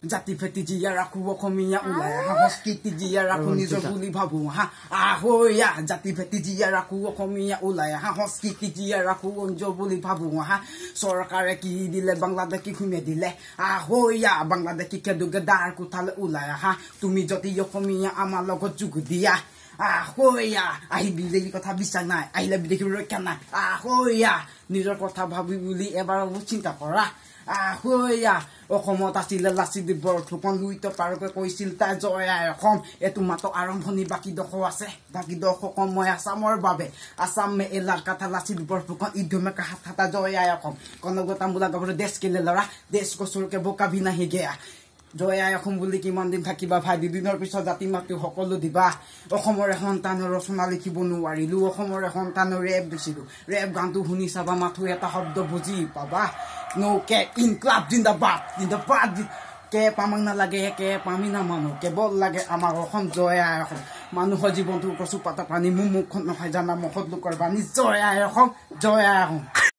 জাতি ভেটি জীয়া ৰাখো অসমীয়া ওলাই সংস্কৃতি জীয়া ৰাখো নিজৰ বুলি ভাবো হা আহয়া জাতি ভেটি জীয়া ৰাখো অসমীয়া ওলাই সংস্কৃতি জীয়া ৰাখো নিজৰ বুলি ভাবো হা চৰকাৰে কি দিলে বাংলাদেশ কি খুমে দিলে আহয়া বাংলাদেশ কি কেদুগে দাৰ কোঠালে ওলাই হা তুমি যদি অসমীয়া আমাৰ লগত যোগ দিয়া আহয়া আহিবি কথা বিশ্বাস নাই আহিলে বিদেশী ৰক্ষা নাই আহয়া নিজৰ কথা ভাবি বুলি এবাৰ চিন্তা কৰা আহয়া অসমত আছিলে লাচিত বৰফুকন লুইত পাৰকৈ কৈছিল তাই জয় আই অসম এটো মাত্ৰ আৰম্ভণি বাকী দশ আছে বাকী দশ সময় আসামৰ বাবে আসামে এলাৰ কথা লাচিত বৰফুকন ইধমে কাহাতা জয় আই অসম কনগতা মূলা গবৰে দেশ কেলে লৰা দেশ কচুৰকে বোকা বিনা হিগেয়া জয় আই অসম বুলি কিমান দিন থাকিবা ভাই দিনৰ পিছত জাতি মাতৃ সকলো দিবা অসমৰে সন্তানৰ ৰচনা লিখিব নোৱাৰিলো অসমৰে সন্তানৰ ৰেপ দিছিলো ৰেপ গানটো শুনি চাবা মাথো এটা শব্দ বুজি পাবা নো কে ইনকলাব জিন্দাবাদ কে পামাং নালাগে কে পামি নামানো কেৱল লাগে আমাৰ অসম জয় আই অসম মানুহৰ জীৱনটো কচু পাতা পানী মুখখন নহয় জানা মুখত লোকৰ বাণী জয় আই অসম